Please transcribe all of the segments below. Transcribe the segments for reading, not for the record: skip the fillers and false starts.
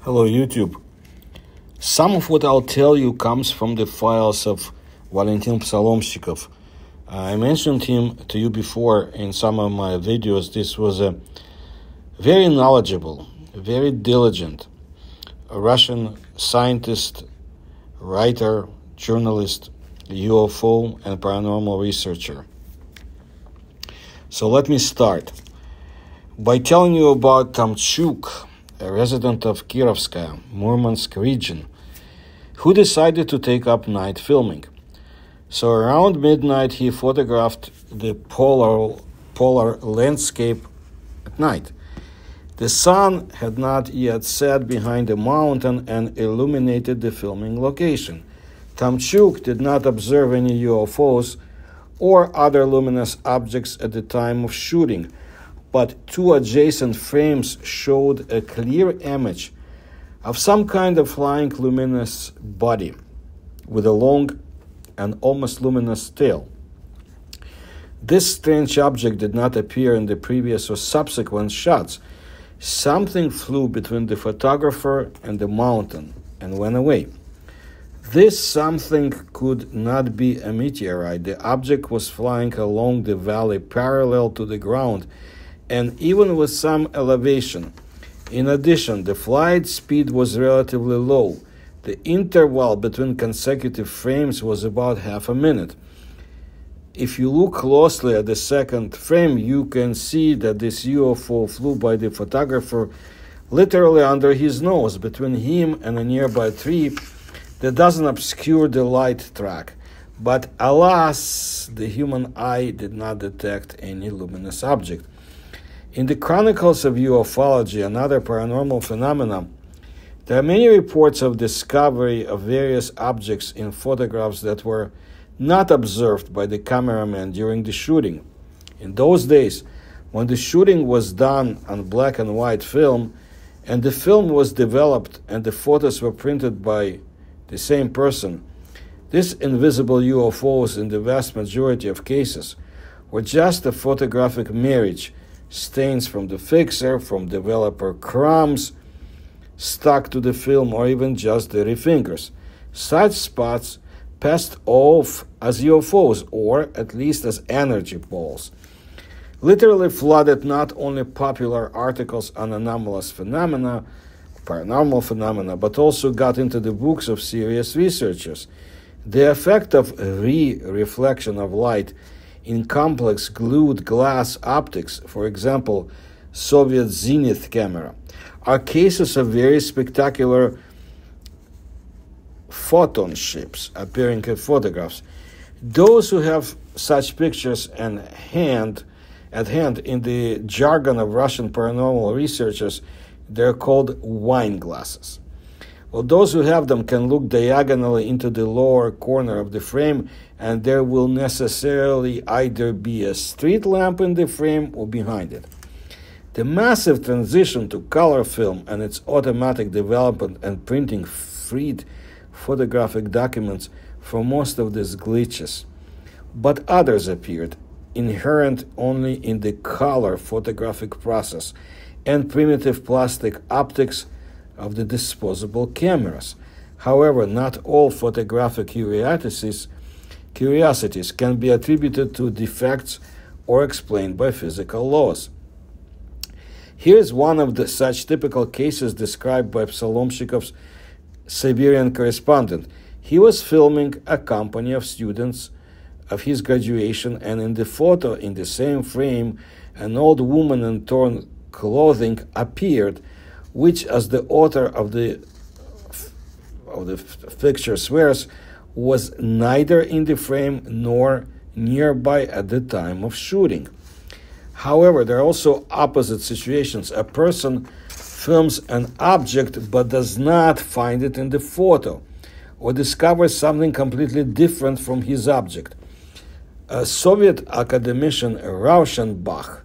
Hello, YouTube. Some of what I'll tell you comes from the files of Valentin Psalomshikov. I mentioned him to you before in some of my videos. This was a very knowledgeable, very diligent Russian scientist, writer, journalist, UFO, and paranormal researcher. So let me start by telling you about Tomchuk, a resident of Kirovskaya, Murmansk region, who decided to take up night filming. So around midnight, he photographed the polar landscape at night. The sun had not yet set behind the mountain and illuminated the filming location. Tomchuk did not observe any UFOs or other luminous objects at the time of shooting, but two adjacent frames showed a clear image of some kind of flying luminous body with a long and almost luminous tail. This strange object did not appear in the previous or subsequent shots. Something flew between the photographer and the mountain and went away. This something could not be a meteorite. The object was flying along the valley parallel to the ground, and even with some elevation. In addition, the flight speed was relatively low. The interval between consecutive frames was about half a minute. If you look closely at the second frame, you can see that this UFO flew by the photographer literally under his nose, between him and a nearby tree that doesn't obscure the light track. But alas, the human eye did not detect any luminous object. In the Chronicles of Ufology and Other Paranormal Phenomena, there are many reports of discovery of various objects in photographs that were not observed by the cameraman during the shooting. In those days, when the shooting was done on black and white film, and the film was developed and the photos were printed by the same person, these invisible UFOs in the vast majority of cases were just a photographic marriage, stains from the fixer, from developer crumbs stuck to the film, or even just dirty fingers. Such spots passed off as UFOs, or at least as energy balls. Literally flooded not only popular articles on anomalous phenomena, paranormal phenomena, but also got into the books of serious researchers. The effect of reflection of light in complex glued glass optics, for example, Soviet Zenith camera, are cases of very spectacular photon ships appearing in photographs. Those who have such pictures at hand in the jargon of Russian paranormal researchers, they're called wine glasses. Well, those who have them can look diagonally into the lower corner of the frame, and there will necessarily either be a street lamp in the frame or behind it. The massive transition to color film and its automatic development and printing freed photographic documents from most of these glitches. But others appeared, inherent only in the color photographic process and primitive plastic optics of the disposable cameras. However, not all photographic curiosities can be attributed to defects or explained by physical laws. Here's one of the such typical cases described by Psalomshikov's Siberian correspondent. He was filming a company of students of his graduation, and in the photo, in the same frame, an old woman in torn clothing appeared, which, as the author of the picture swears, was neither in the frame nor nearby at the time of shooting. However, there are also opposite situations. A person films an object but does not find it in the photo, or discovers something completely different from his object. A Soviet academician, Rauschenbach,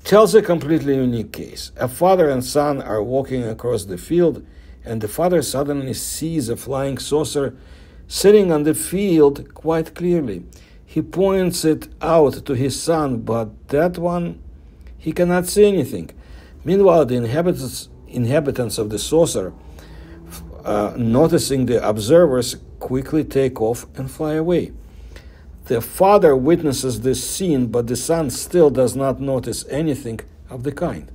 tells a completely unique case. A father and son are walking across the field, and the father suddenly sees a flying saucer sitting on the field quite clearly. He points it out to his son, but that one, he cannot see anything. Meanwhile, the inhabitants of the saucer, noticing the observers, quickly take off and fly away. The father witnesses this scene, but the son still does not notice anything of the kind.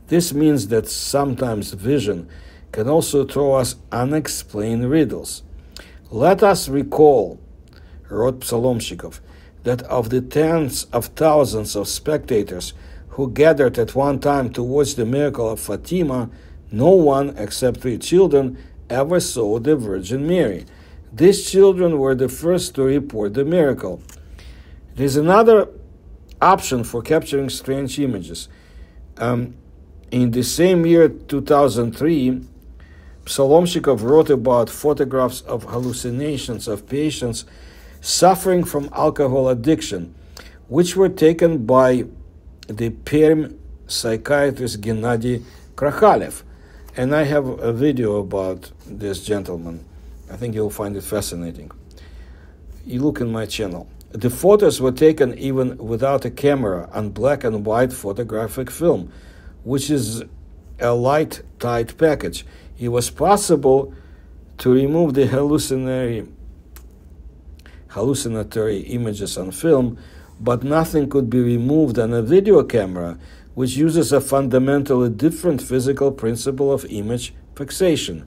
This means that sometimes vision can also throw us unexplained riddles. Let us recall, wrote Psalomshikov, that of the tens of thousands of spectators who gathered at one time to watch the miracle of Fatima, no one except 3 children ever saw the Virgin Mary. These children were the first to report the miracle. There is another option for capturing strange images. In the same year, 2003, Psalomshikov wrote about photographs of hallucinations of patients suffering from alcohol addiction, which were taken by the Perm psychiatrist Gennady Krakhalev. And I have a video about this gentleman. I think you'll find it fascinating. You look in my channel. The photos were taken even without a camera on black and white photographic film, which is a light, tight package. It was possible to remove the hallucinatory images on film, but nothing could be removed on a video camera, which uses a fundamentally different physical principle of image fixation.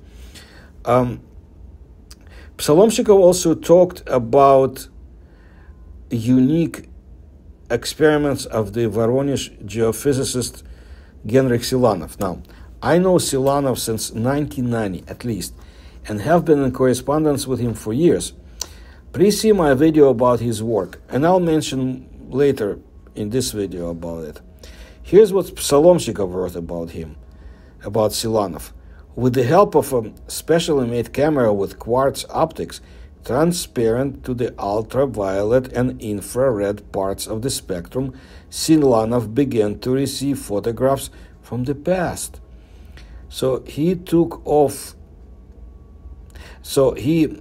Psalomshikov also talked about unique experiments of the Voronezh geophysicist Genrikh Silanov. Now, I know Silanov since 1990 at least, and have been in correspondence with him for years. Please see my video about his work, and I'll mention later in this video about it. Here's what Psalomshikov wrote about him, about Silanov. With the help of a specially made camera with quartz optics, transparent to the ultraviolet and infrared parts of the spectrum, Silanov began to receive photographs from the past. So he took off. So he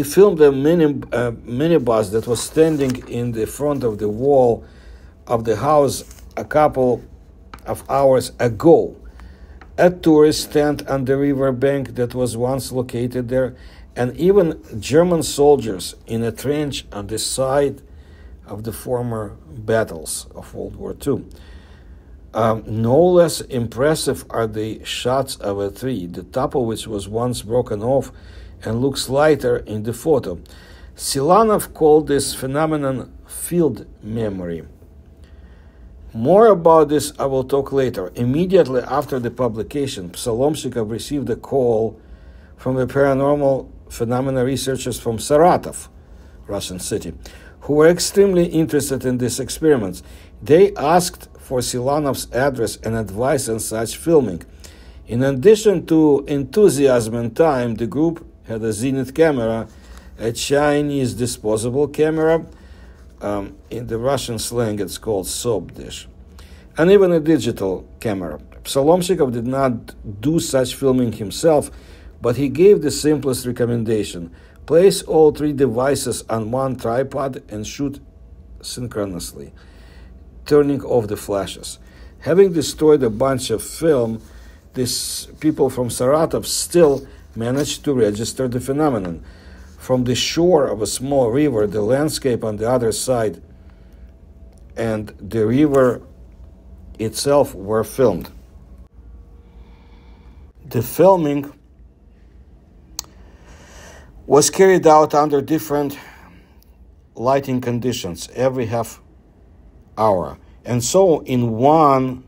filmed a minibus that was standing in the front of the wall of the house a couple of hours ago. A tourist stand on the river bank that was once located there, and even German soldiers in a trench on the side of the former battles of World War II. No less impressive are the shots of a tree, the top of which was once broken off and looks lighter in the photo. Silanov called this phenomenon field memory. More about this I will talk later. Immediately after the publication, Psalomshikov received a call from the paranormal phenomena researchers from Saratov, Russian city, who were extremely interested in these experiments. They asked for Silanov's address and advice on such filming. In addition to enthusiasm and time, the group had a Zenit camera, a Chinese disposable camera, in the Russian slang it's called soap dish, and even a digital camera. Psalomshikov did not do such filming himself, but he gave the simplest recommendation: place all 3 devices on one tripod and shoot synchronously, turning off the flashes. Having destroyed a bunch of film, these people from Saratov still managed to register the phenomenon. From the shore of a small river, the landscape on the other side and the river itself were filmed. The filming was carried out under different lighting conditions every half hour. And so in one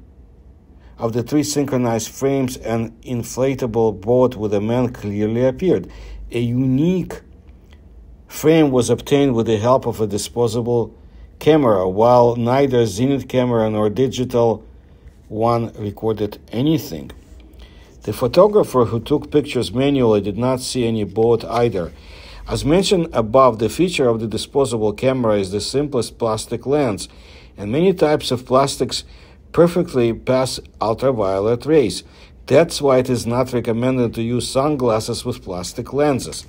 of the 3 synchronized frames, an inflatable boat with a man clearly appeared. A unique frame was obtained with the help of a disposable camera, while neither Zenit camera nor digital one recorded anything. The photographer who took pictures manually did not see any boat either. As mentioned above, the feature of the disposable camera is the simplest plastic lens, and many types of plastics perfectly pass ultraviolet rays. That's why it is not recommended to use sunglasses with plastic lenses.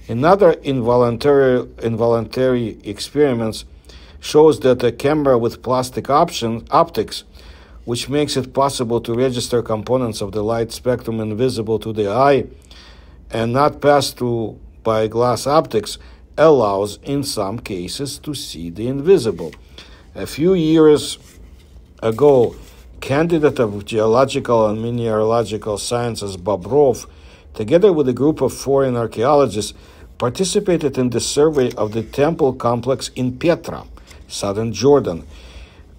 Another involuntary experiments shows that a camera with plastic optics which makes it possible to register components of the light spectrum invisible to the eye and not passed through by glass optics, allows in some cases to see the invisible. A few years ago, candidate of geological and mineralogical sciences Bobrov, together with a group of foreign archaeologists, participated in the survey of the temple complex in Petra, southern Jordan.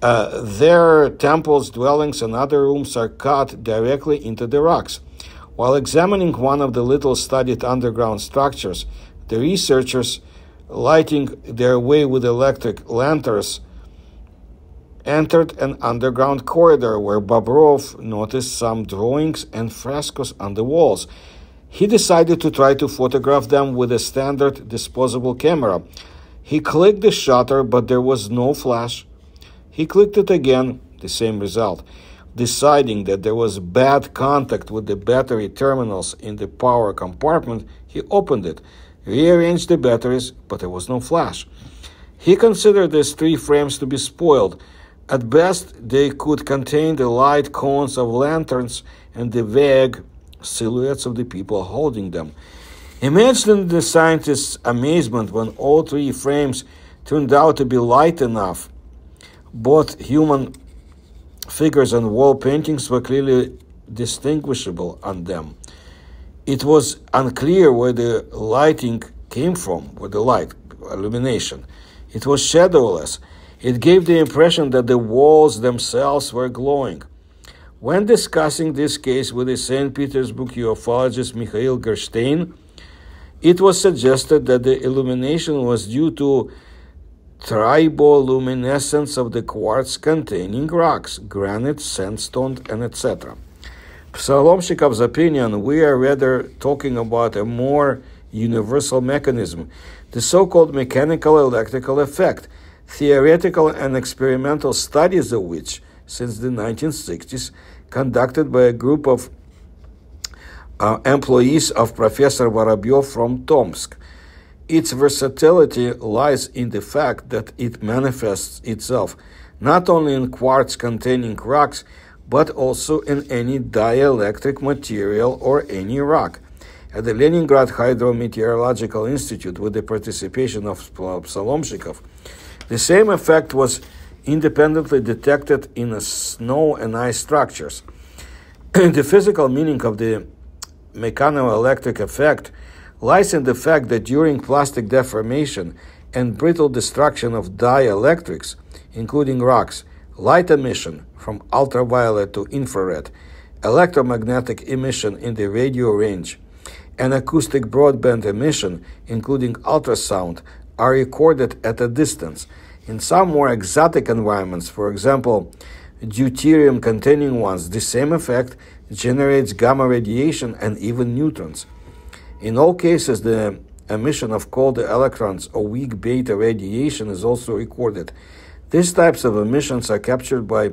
Their temples, dwellings, and other rooms are cut directly into the rocks. While examining one of the little studied underground structures, the researchers, lighting their way with electric lanterns, entered an underground corridor where Bobrov noticed some drawings and frescoes on the walls. He decided to try to photograph them with a standard disposable camera. He clicked the shutter, but there was no flash. He clicked it again, the same result. Deciding that there was bad contact with the battery terminals in the power compartment, he opened it, rearranged the batteries, but there was no flash. He considered these 3 frames to be spoiled. At best, they could contain the light cones of lanterns and the vague silhouettes of the people holding them. Imagine the scientist's amazement when all 3 frames turned out to be light enough. Both human figures and wall paintings were clearly distinguishable on them. It was unclear where the lighting came from, where the light, illumination. It was shadowless. It gave the impression that the walls themselves were glowing. When discussing this case with the St. Petersburg ufologist Mikhail Gerstein, it was suggested that the illumination was due to triboluminescence of the quartz-containing rocks, granite, sandstone, and etc. Psalomshikov's opinion, we are rather talking about a more universal mechanism, the so-called mechanical electrical effect, theoretical and experimental studies of which, since the 1960s, conducted by a group of employees of Professor Vorobyov from Tomsk. Its versatility lies in the fact that it manifests itself not only in quartz-containing rocks, but also in any dielectric material or any rock. At the Leningrad Hydrometeorological Institute, with the participation of Psalomshikov, the same effect was independently detected in snow and ice structures. The physical meaning of the mechanoelectric effect lies in the fact that during plastic deformation and brittle destruction of dielectrics, including rocks, light emission from ultraviolet to infrared, electromagnetic emission in the radio range, and acoustic broadband emission, including ultrasound, are recorded at a distance. In some more exotic environments, for example, deuterium-containing ones, the same effect generates gamma radiation and even neutrons. In all cases, the emission of cold electrons or weak beta radiation is also recorded. These types of emissions are captured by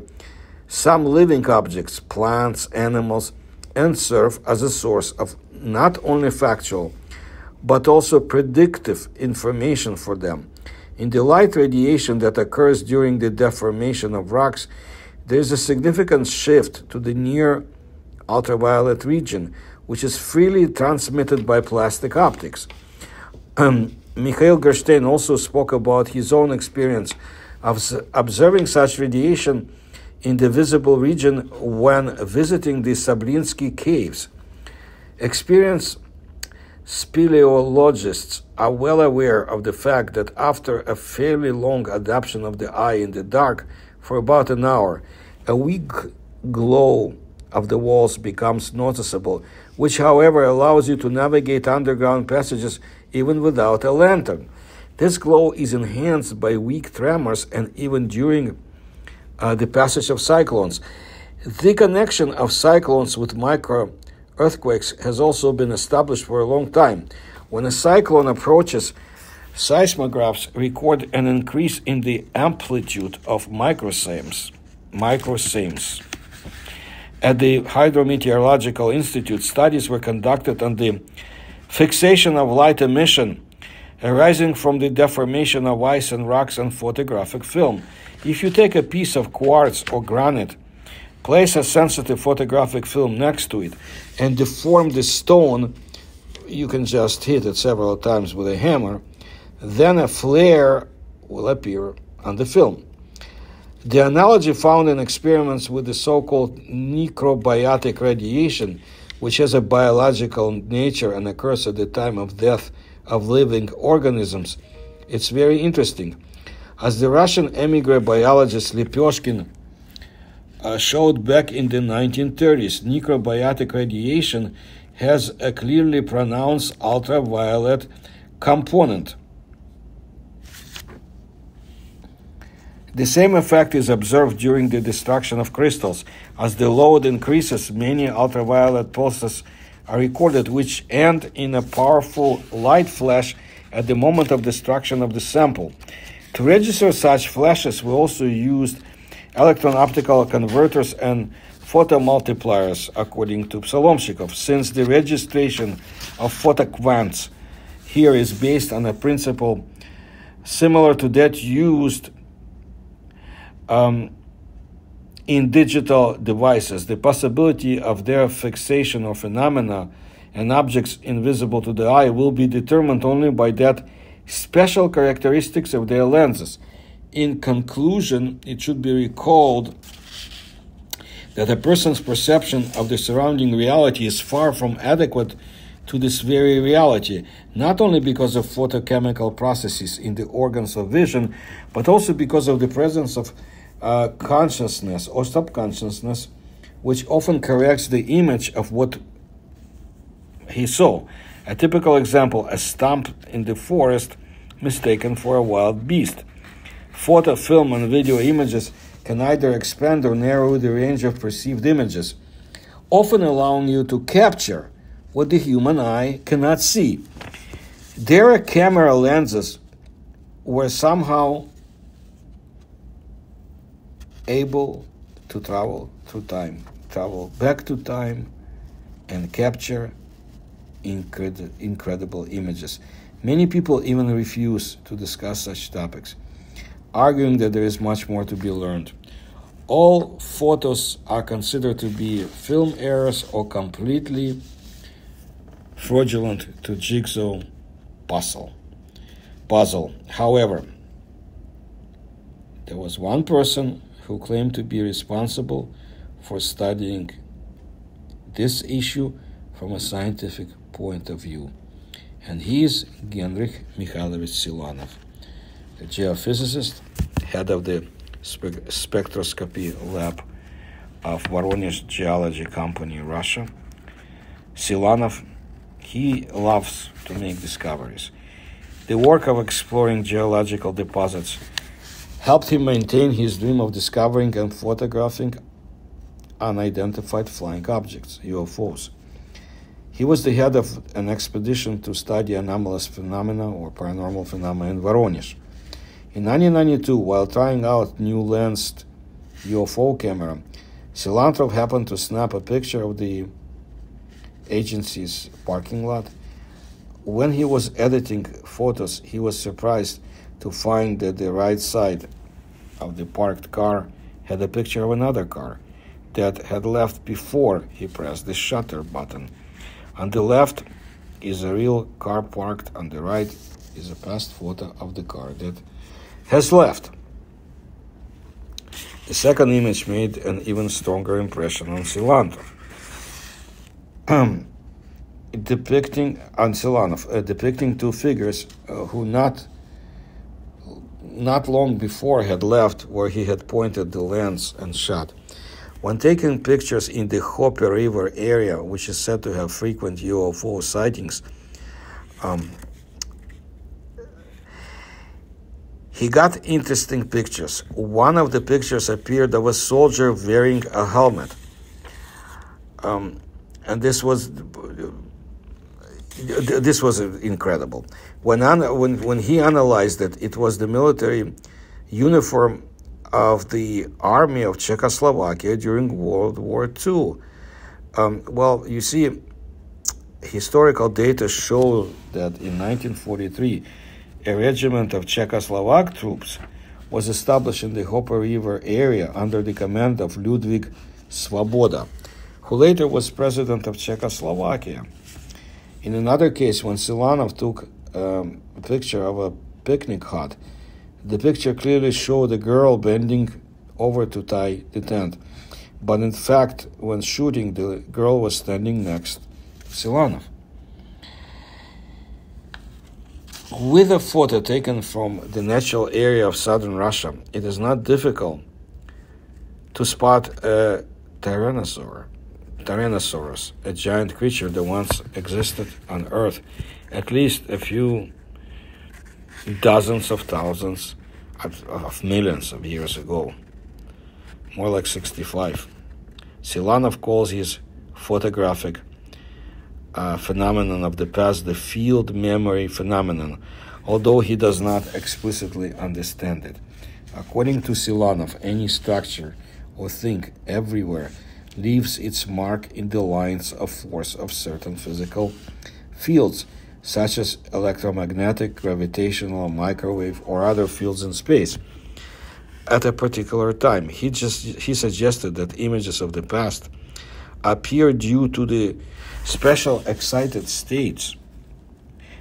some living objects, plants, animals, and serve as a source of not only factual, but also predictive information for them. In the light radiation that occurs during the deformation of rocks, there is a significant shift to the near ultraviolet region, which is freely transmitted by plastic optics. Mikhail Gerstein also spoke about his own experience of observing such radiation in the visible region when visiting the Sablinsky caves. Experienced speleologists are well aware of the fact that after a fairly long adaptation of the eye in the dark for about an hour, a weak glow of the walls becomes noticeable, which, however, allows you to navigate underground passages even without a lantern. This glow is enhanced by weak tremors and even during the passage of cyclones. The connection of cyclones with micro-earthquakes has also been established for a long time. When a cyclone approaches, seismographs record an increase in the amplitude of microseisms. At the Hydrometeorological Institute, studies were conducted on the fixation of light emission arising from the deformation of ice and rocks on photographic film. If you take a piece of quartz or granite Place a sensitive photographic film next to it and deform the stone. You can just hit it several times with a hammer. Then a flare will appear on the film. The analogy found in experiments with the so-called necrobiotic radiation, which has a biological nature and occurs at the time of death of living organisms, it's very interesting. As the Russian emigre biologist Lepeshkin showed back in the 1930s, necrobiotic radiation has a clearly pronounced ultraviolet component. The same effect is observed during the destruction of crystals. As the load increases, many ultraviolet pulses are recorded which end in a powerful light flash at the moment of destruction of the sample. To register such flashes, we also used electron-optical converters and photomultipliers, according to Psalomshikov, since the registration of photoquants here is based on a principle similar to that used in digital devices. The possibility of their fixation or phenomena and objects invisible to the eye will be determined only by that special characteristics of their lenses. In conclusion, it should be recalled that a person's perception of the surrounding reality is far from adequate to this very reality, not only because of photochemical processes in the organs of vision, but also because of the presence of consciousness or subconsciousness, which often corrects the image of what he saw. A typical example, a stump in the forest mistaken for a wild beast. Photo, film, and video images can either expand or narrow the range of perceived images, often allowing you to capture what the human eye cannot see. Their camera lenses were somehow able to travel through time, travel back to time, and capture incredible images. Many people even refuse to discuss such topics, arguing that there is much more to be learned. All photos are considered to be film errors or completely fraudulent to jigsaw puzzle. However, there was one person who claimed to be responsible for studying this issue from a scientific point of view, and he is Genrikh Mikhailovich Silanov, a geophysicist, head of the spectroscopy lab of Voronezh Geology Company, Russia. Silanov, he loves to make discoveries. The work of exploring geological deposits helped him maintain his dream of discovering and photographing unidentified flying objects, UFOs. He was the head of an expedition to study anomalous phenomena or paranormal phenomena in Voronezh. In 1992, while trying out new lensed UFO camera, Silanov happened to snap a picture of the agency's parking lot. When he was editing photos, he was surprised to find that the right side of the parked car had a picture of another car that had left before he pressed the shutter button. On the left is a real car parked, on the right is a past photo of the car that has left. The second image made an even stronger impression on Silanov. Depicting two figures who not long before had left where he had pointed the lens and shot. When taking pictures in the Hope River area, which is said to have frequent UFO sightings, he got interesting pictures. One of the pictures appeared of a soldier wearing a helmet. And this was incredible. When he analyzed it, it was the military uniform of the army of Czechoslovakia during World War II. Well, you see, historical data show that in 1943, a regiment of Czechoslovak troops was established in the Hope River area under the command of Ludwig Svoboda, who later was president of Czechoslovakia. In another case, when Silanov took a picture of a picnic hut, the picture clearly showed a girl bending over to tie the tent. But in fact, when shooting, the girl was standing next to Silanov. With a photo taken from the natural area of southern Russia, it is not difficult to spot a Tyrannosaurus, a giant creature that once existed on Earth at least a few dozens of thousands of millions of years ago, more like 65. Silanov calls his photographic phenomenon of the past the field memory phenomenon, although he does not explicitly understand it. According to Silanov, any structure or thing everywhere leaves its mark in the lines of force of certain physical fields, such as electromagnetic, gravitational, microwave, or other fields in space. At a particular time, he suggested that images of the past appear due to the special excited states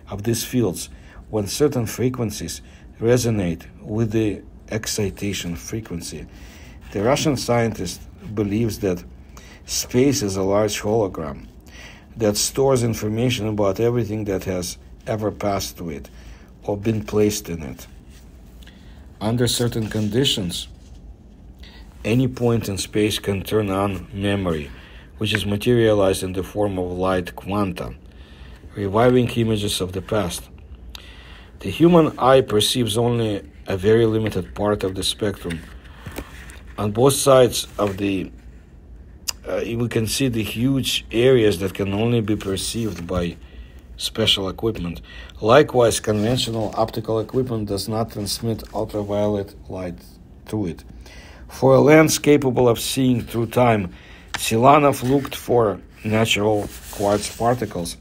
of these fields when certain frequencies resonate with the excitation frequency. The Russian scientist believes that space is a large hologram that stores information about everything that has ever passed through it or been placed in it. Under certain conditions, any point in space can turn on memory, which is materialized in the form of light quanta, reviving images of the past. The human eye perceives only a very limited part of the spectrum. On both sides of we can see the huge areas that can only be perceived by special equipment. Likewise, conventional optical equipment does not transmit ultraviolet light through it. For a lens capable of seeing through time, Silanov looked for natural quartz particles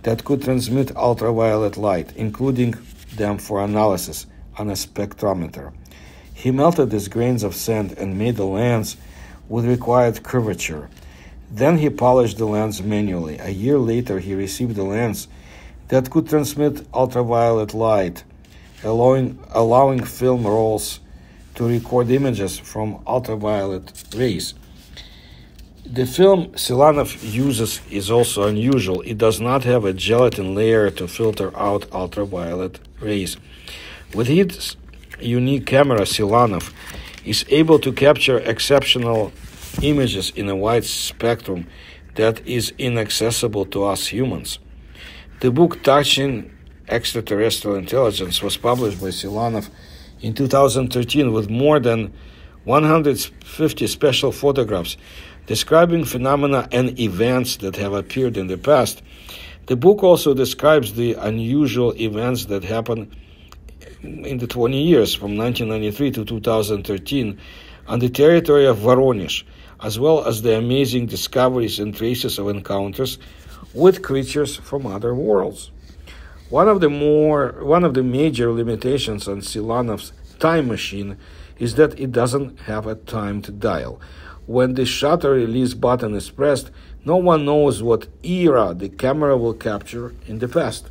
that could transmit ultraviolet light, including them for analysis on a spectrometer. He melted these grains of sand and made a lens with required curvature. Then he polished the lens manually. A year later, he received a lens that could transmit ultraviolet light, allowing film rolls to record images from ultraviolet rays. The film Silanov uses is also unusual. It does not have a gelatin layer to filter out ultraviolet rays. With his unique camera, Silanov is able to capture exceptional images in a wide spectrum that is inaccessible to us humans. The book Touching Extraterrestrial Intelligence was published by Silanov in 2013 with more than 150 special photographs describing phenomena and events that have appeared in the past. The book also describes the unusual events that happened in the 20 years from 1993 to 2013 on the territory of Voronezh, as well as the amazing discoveries and traces of encounters with creatures from other worlds. One of the major limitations on Silanov's time machine is that it doesn't have a timed dial. When the shutter release button is pressed, no one knows what era the camera will capture in the past.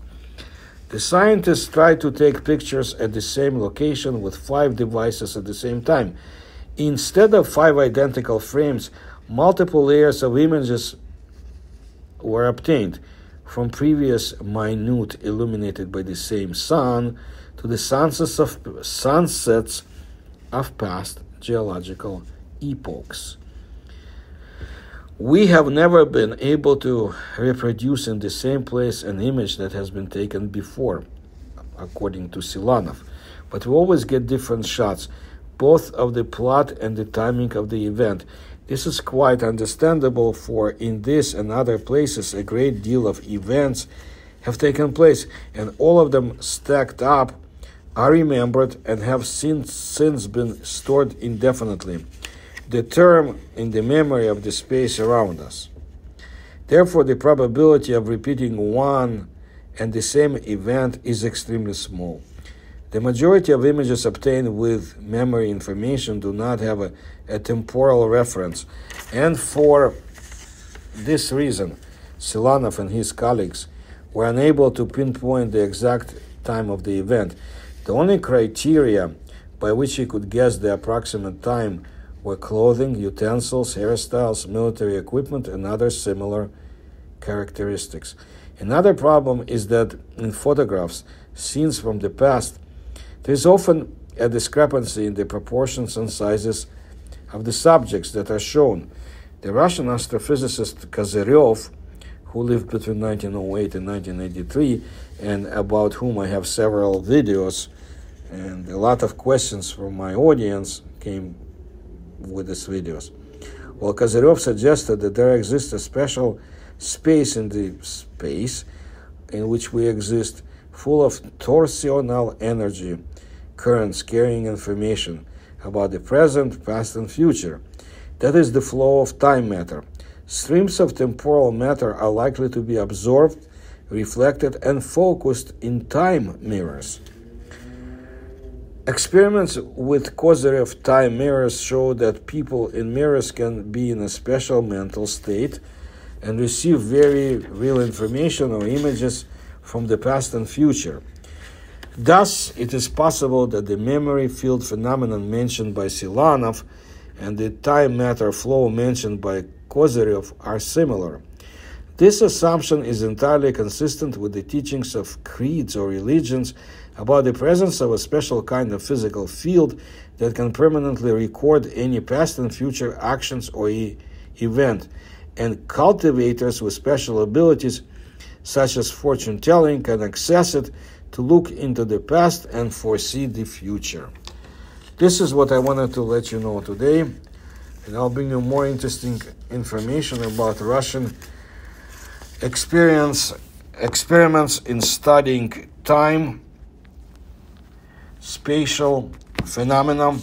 The scientists tried to take pictures at the same location with 5 devices at the same time. Instead of 5 identical frames, multiple layers of images were obtained, from previous minute illuminated by the same sun to the sunsets of past geological epochs. We have never been able to reproduce in the same place an image that has been taken before, according to Silanov, but we always get different shots, both of the plot and the timing of the event. This is quite understandable, for in this and other places a great deal of events have taken place, and all of them stacked up are remembered and have since been stored indefinitely, the term in the memory of the space around us. Therefore, the probability of repeating one and the same event is extremely small. The majority of images obtained with memory information do not have a temporal reference, and for this reason, Silanov and his colleagues were unable to pinpoint the exact time of the event. The only criteria by which he could guess the approximate time were clothing, utensils, hairstyles, military equipment, and other similar characteristics. Another problem is that in photographs, scenes from the past, there is often a discrepancy in the proportions and sizes of the subjects that are shown. The Russian astrophysicist Kozyrev, who lived between 1908 and 1983, and about whom I have several videos, and a lot of questions from my audience came with these videos. Well, Kozyrev suggested that there exists a special space in the space in which we exist, full of torsional energy currents carrying information about the present, past, and future. That is the flow of time matter. Streams of temporal matter are likely to be absorbed, reflected, and focused in time mirrors. Experiments with Kozyrev time mirrors show that people in mirrors can be in a special mental state and receive very real information or images from the past and future. Thus, it is possible that the memory field phenomenon mentioned by Silanov and the time matter flow mentioned by Kozyrev are similar. This assumption is entirely consistent with the teachings of creeds or religions about the presence of a special kind of physical field that can permanently record any past and future actions or event, and cultivators with special abilities such as fortune telling can access it to look into the past and foresee the future. This is what I wanted to let you know today, and I'll bring you more interesting information about Russian experiments in studying time, spatial phenomena,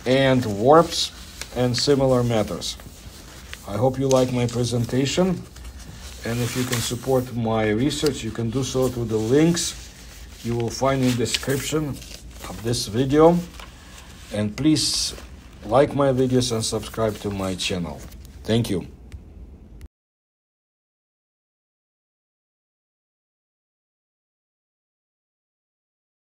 and warps and similar matters. I hope you like my presentation, and if you can support my research, you can do so through the links you will find in the description of this video. And please like my videos and subscribe to my channel. Thank you.